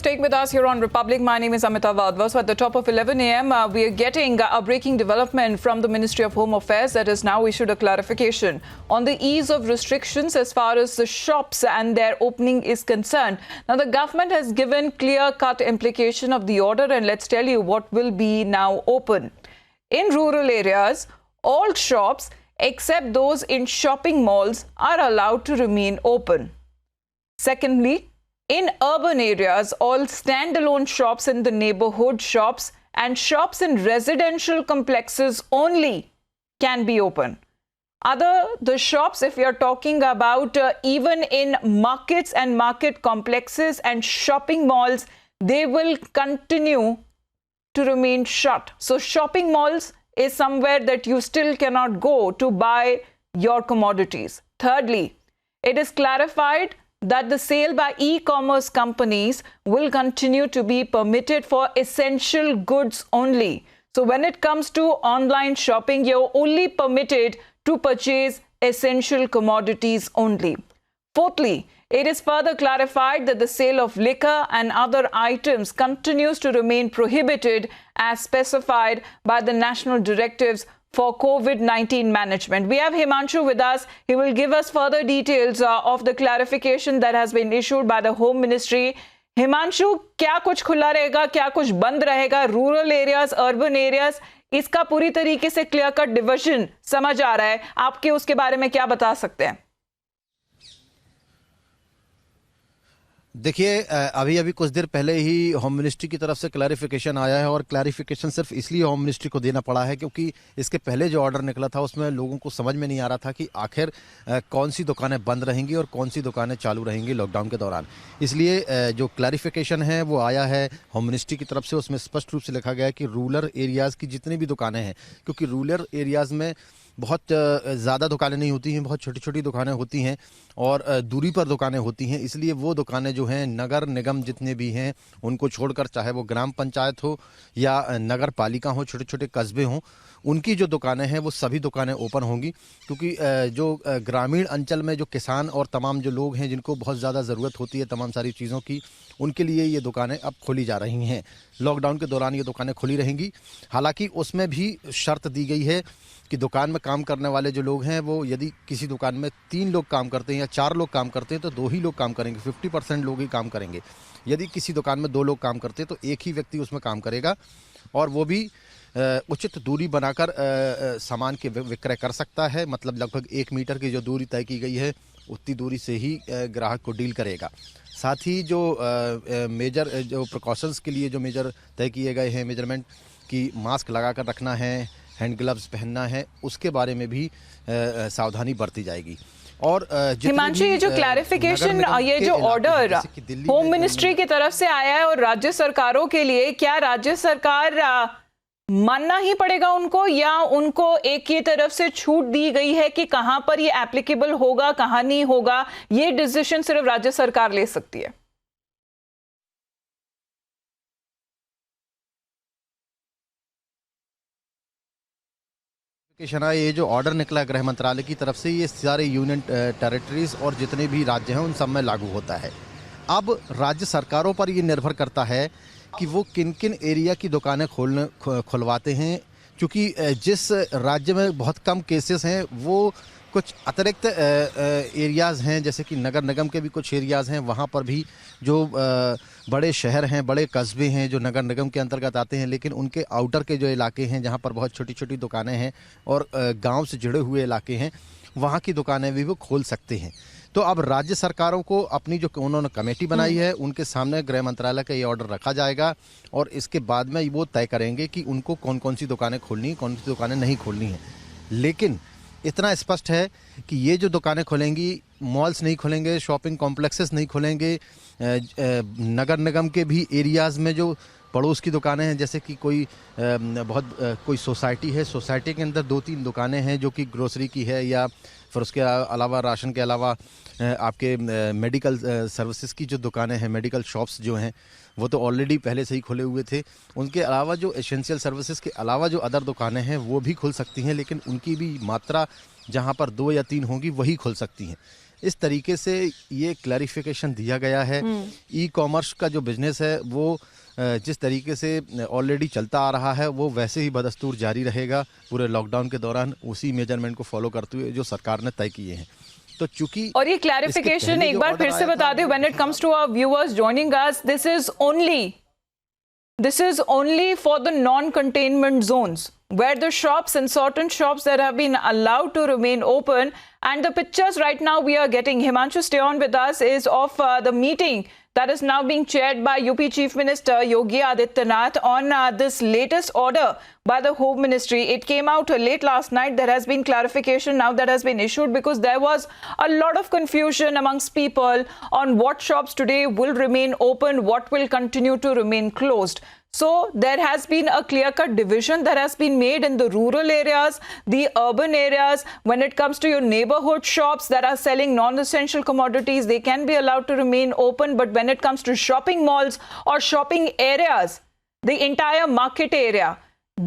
staying with us here on Republic. My name is Amita Vadva. So at the top of 11 a.m., we are getting a breaking development from the Ministry of Home Affairs that has now issued a clarification on the ease of restrictions as far as the shops and their opening is concerned. Now, the government has given clear-cut implication of the order, and let's tell you what will be now open. In rural areas, all shops except those in shopping malls are allowed to remain open. Secondly, in urban areas, all standalone shops in the neighborhood shops and shops in residential complexes only can be open. The shops, if we are talking about even in markets and market complexes and shopping malls, they will continue to remain shut. So shopping malls is somewhere that you still cannot go to buy your commodities. Thirdly, it is clarified that the sale by e-commerce companies will continue to be permitted for essential goods only. So when it comes to online shopping, you're only permitted to purchase essential commodities only. Fourthly, it is further clarified that the sale of liquor and other items continues to remain prohibited as specified by the national directives for COVID-19 management. We have Himanshu with us. He will give us further details of the clarification that has been issued by the Home Ministry. Himanshu, क्या कुछ खुला रहेगा, क्या कुछ बंद रहेगा, rural areas, urban areas, इसका पूरी तरीके से क्लियर कट डिवीजन समझ आ रहा है, आपके उसके बारे में क्या बता सकते हैं? देखिए, अभी कुछ देर पहले ही होम मिनिस्ट्री की तरफ से क्लैरिफिकेशन आया है और क्लैरिफिकेशन सिर्फ इसलिए होम मिनिस्ट्री को देना पड़ा है क्योंकि इसके पहले जो ऑर्डर निकला था उसमें लोगों को समझ में नहीं आ रहा था कि आखिर कौन सी दुकानें बंद रहेंगी और कौन सी दुकानें चालू रहेंगी लॉकडाउन के दौरान। इसलिए जो क्लैरिफिकेशन है वो आया है होम मिनिस्ट्री की तरफ से। उसमें स्पष्ट रूप से लिखा गया है कि रूरल एरियाज़ की जितनी भी दुकानें हैं, क्योंकि रूरल एरियाज़ में बहुत ज़्यादा दुकानें नहीं होती हैं, बहुत छोटी छोटी दुकानें होती हैं और दूरी पर दुकानें होती हैं, इसलिए वो दुकानें जो हैं नगर निगम जितने भी हैं उनको छोड़कर, चाहे वो ग्राम पंचायत हो या नगर पालिका हो, छोटे छोटे कस्बे हों, उनकी जो दुकानें हैं वो सभी दुकानें ओपन होंगी। क्योंकि जो ग्रामीण अंचल में जो किसान और तमाम जो लोग हैं जिनको बहुत ज़्यादा ज़रूरत होती है तमाम सारी चीज़ों की, उनके लिए ये दुकानें अब खोली जा रही हैं। लॉकडाउन के दौरान ये दुकानें खुली रहेंगी। हालांकि उसमें भी शर्त दी गई है कि दुकान में काम करने वाले जो लोग हैं वो यदि किसी दुकान में 3 लोग काम करते हैं या 4 लोग काम करते हैं तो 2 ही लोग काम करेंगे, 50% लोग ही काम करेंगे। यदि किसी दुकान में 2 लोग काम करते हैं तो एक ही व्यक्ति उसमें काम करेगा और वो भी उचित दूरी बनाकर सामान के विक्रय कर सकता है। मतलब लगभग 1 मीटर की जो दूरी तय की गई है उतनी दूरी से ही ग्राहक को डील करेगा। साथ ही जो मेजर जो प्रिकॉशंस के लिए जो मेजर तय किए गए हैं, मेजरमेंट की मास्क लगा कर रखना है, हैंड ग्लव्स पहनना है, उसके बारे में भी सावधानी बरती जाएगी। और हिमांशु, ये जो क्लैरिफिकेशन, ये जो ऑर्डर होम मिनिस्ट्री की तरफ से आया है और राज्य सरकारों के लिए, क्या राज्य सरकार मानना ही पड़ेगा उनको या उनको एक ही तरफ से छूट दी गई है कि कहां पर ये एप्लीकेबल होगा, कहां नहीं होगा, ये डिसीजन सिर्फ राज्य सरकार ले सकती है? ये जो ऑर्डर निकला गृह मंत्रालय की तरफ से, ये सारे यूनियन टेरिटरीज और जितने भी राज्य हैं उन सब में लागू होता है। अब राज्य सरकारों पर ये निर्भर करता है कि वो किन किन एरिया की दुकानें खुलवाते हैं। क्योंकि जिस राज्य में बहुत कम केसेस हैं वो कुछ अतिरिक्त एरियाज़ हैं, जैसे कि नगर निगम के भी कुछ एरियाज़ हैं, वहाँ पर भी जो बड़े शहर हैं, बड़े कस्बे हैं जो नगर निगम के अंतर्गत आते हैं, लेकिन उनके आउटर के जो इलाके हैं जहाँ पर बहुत छोटी छोटी दुकानें हैं और गांव से जुड़े हुए इलाके हैं, वहाँ की दुकानें भी वो खोल सकते हैं। तो अब राज्य सरकारों को अपनी जो उन्होंने कमेटी बनाई है उनके सामने गृह मंत्रालय का ये ऑर्डर रखा जाएगा और इसके बाद में वो तय करेंगे कि उनको कौन कौन सी दुकानें खोलनी है, कौन सी दुकानें नहीं खोलनी है। लेकिन इतना स्पष्ट है कि ये जो दुकानें खुलेंगी, मॉल्स नहीं खुलेंगे, शॉपिंग कॉम्प्लेक्सेस नहीं खुलेंगे, नगर निगम के भी एरियाज़ में जो पड़ोस की दुकानें हैं, जैसे कि कोई सोसाइटी है, सोसाइटी के अंदर 2-3 दुकानें हैं जो कि ग्रोसरी की है या फिर उसके अलावा राशन के अलावा आपके मेडिकल सर्विसेज की जो दुकानें हैं, मेडिकल शॉप्स जो हैं वो तो ऑलरेडी पहले से ही खुले हुए थे। उनके अलावा जो एसेंशियल सर्विसेज के अलावा जो अदर दुकानें हैं वो भी खुल सकती हैं, लेकिन उनकी भी मात्रा जहां पर 2 या 3 होंगी वही खुल सकती हैं। इस तरीके से ये क्लैरिफिकेशन दिया गया है। ई कॉमर्स का जो बिजनेस है वो जिस तरीके से ऑलरेडी चलता आ रहा है वो वैसे ही बदस्तूर जारी रहेगा पूरे लॉकडाउन के दौरान, उसी मेजरमेंट को फॉलो करते हुए जो सरकार ने तय किए हैं। तो चूंकि और ये क्लैरिफिकेशन एक बार फिर से बता दें, when it comes to our viewers joining us, this is only for the non-containment zones where the shops and certain shops that have been allowed to remain open. And the pictures right now we are getting, Himanshu, stay on with us, is of the meeting that is now being chaired by UP Chief Minister Yogi Adityanath on this latest order by the Home Ministry. It came out late last night. There has been clarification now that has been issued because there was a lot of confusion amongst people on what shops today will remain open, what will continue to remain closed. So there has been a clear-cut division that has been made in the rural areas, the urban areas. When it comes to your neighborhood shops that are selling non-essential commodities, they can be allowed to remain open. But when it comes to shopping malls or shopping areas, the entire market area,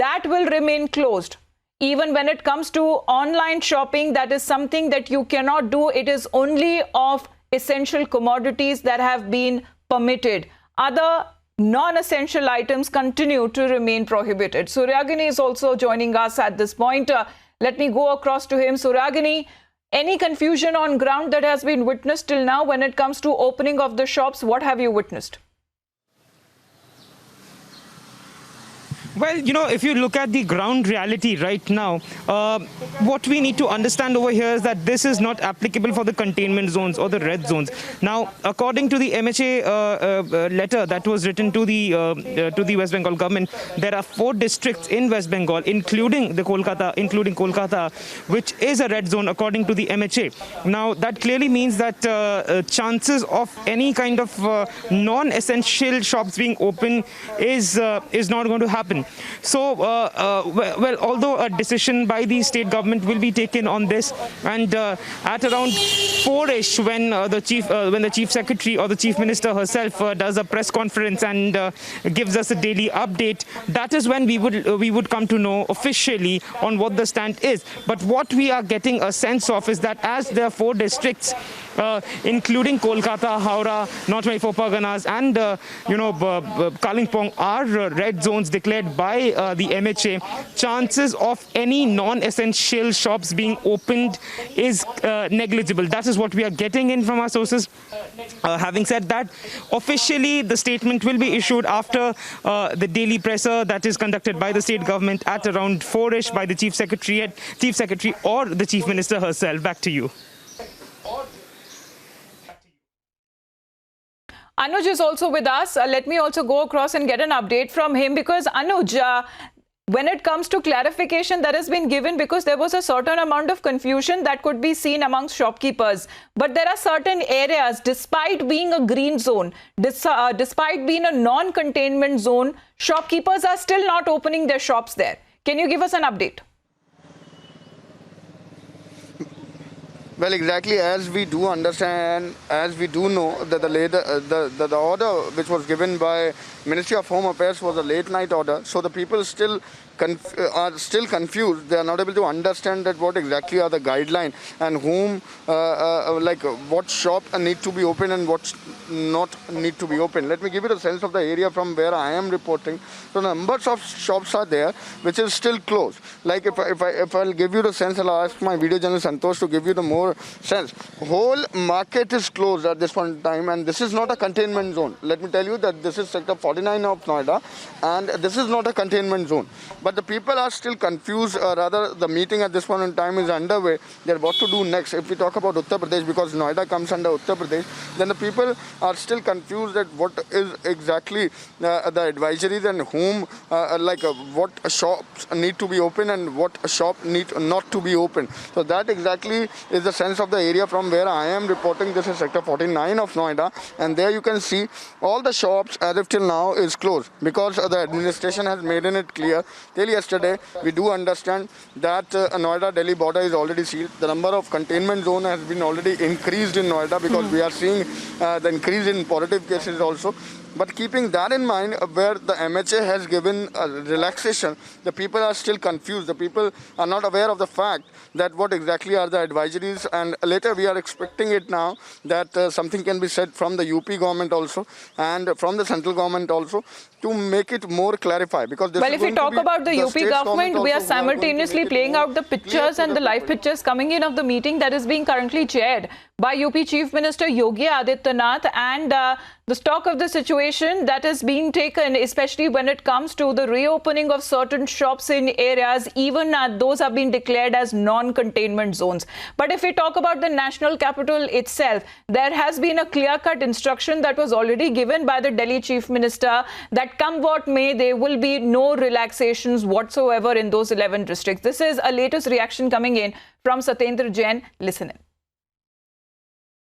that will remain closed. Even when it comes to online shopping, that is something that you cannot do. It is only of essential commodities that have been permitted. Other non-essential items continue to remain prohibited. Suryagini is also joining us at this point. Let me go across to him. Suryagini, any confusion on ground that has been witnessed till now when it comes to opening of the shops? What have you witnessed? Well, if you look at the ground reality right now, what we need to understand over here is that this is not applicable for the containment zones or the red zones. Now, according to the MHA letter that was written to the West Bengal government, there are 4 districts in West Bengal, including Kolkata, which is a red zone according to the MHA. Now, that clearly means that chances of any kind of non-essential shops being open is not going to happen. So, well, although a decision by the state government will be taken on this, and at around 4ish, when the chief secretary or the chief minister herself does a press conference and gives us a daily update, that is when we would come to know officially on what the stand is. But what we are getting a sense of is that as there are 4 districts, including Kolkata, Howrah, North 24 Parganas, and Kalimpong are red zones declared by the MHA. Chances of any non-essential shops being opened is negligible. That is what we are getting in from our sources. Having said that, officially the statement will be issued after the daily presser that is conducted by the state government at around 4ish by the chief secretary or the chief minister herself. Back to you. Anuj is also with us. Let me also go across and get an update from him, because Anuj, when it comes to clarification that has been given, because there was a certain amount of confusion that could be seen amongst shopkeepers, but there are certain areas, despite being a green zone, despite being a non-containment zone, shopkeepers are still not opening their shops there. Can you give us an update? Well, exactly, as we do understand, as we do know that the order which was given by Ministry of Home Affairs was a late night order, so the people are still confused. They are not able to understand that what exactly are the guidelines and whom, what shop need to be open and what not need to be open. Let me give you the sense of the area from where I am reporting. So numbers of shops are there which is still closed. Like if I'll give you the sense, I'll ask my video journalist Santosh to give you the more sense. Whole market is closed at this point in time, and this is not a containment zone. Let me tell you that this is sector 49 of Noida, and this is not a containment zone. But the people are still confused, rather the meeting at this point in time is underway. They're what to do next. If we talk about Uttar Pradesh, because Noida comes under Uttar Pradesh, then the people are still confused at what is exactly the advisories and whom, what shops need to be open and what shop need not to be open. So that exactly is the sense of the area from where I am reporting. This is sector 49 of Noida, and there you can see all the shops as if till now is closed, because the administration has made it clear. Till yesterday, we do understand that Noida-Delhi border is already sealed. The number of containment zone has been already increased in Noida, because we are seeing the increase in positive cases also. But keeping that in mind, where the MHA has given a relaxation, the people are still confused. The people are not aware of the fact that what exactly are the advisories, and later we are expecting it now that something can be said from the UP government also and from the central government also to make it more clarified. Because this well, is if we going to talk be about the UP state government, we are also who going to simultaneously make it playing more out the clear pictures to and the live people. pictures coming in of the meeting that is being currently chaired by UP Chief Minister Yogi Adityanath, and the stock of the situation that is being taken, especially when it comes to the reopening of certain shops in areas, even those have been declared as non-containment zones. But if we talk about the national capital itself, there has been a clear-cut instruction that was already given by the Delhi Chief Minister that come what may, there will be no relaxations whatsoever in those 11 districts. This is a latest reaction coming in from Satyendra Jain. Listen in.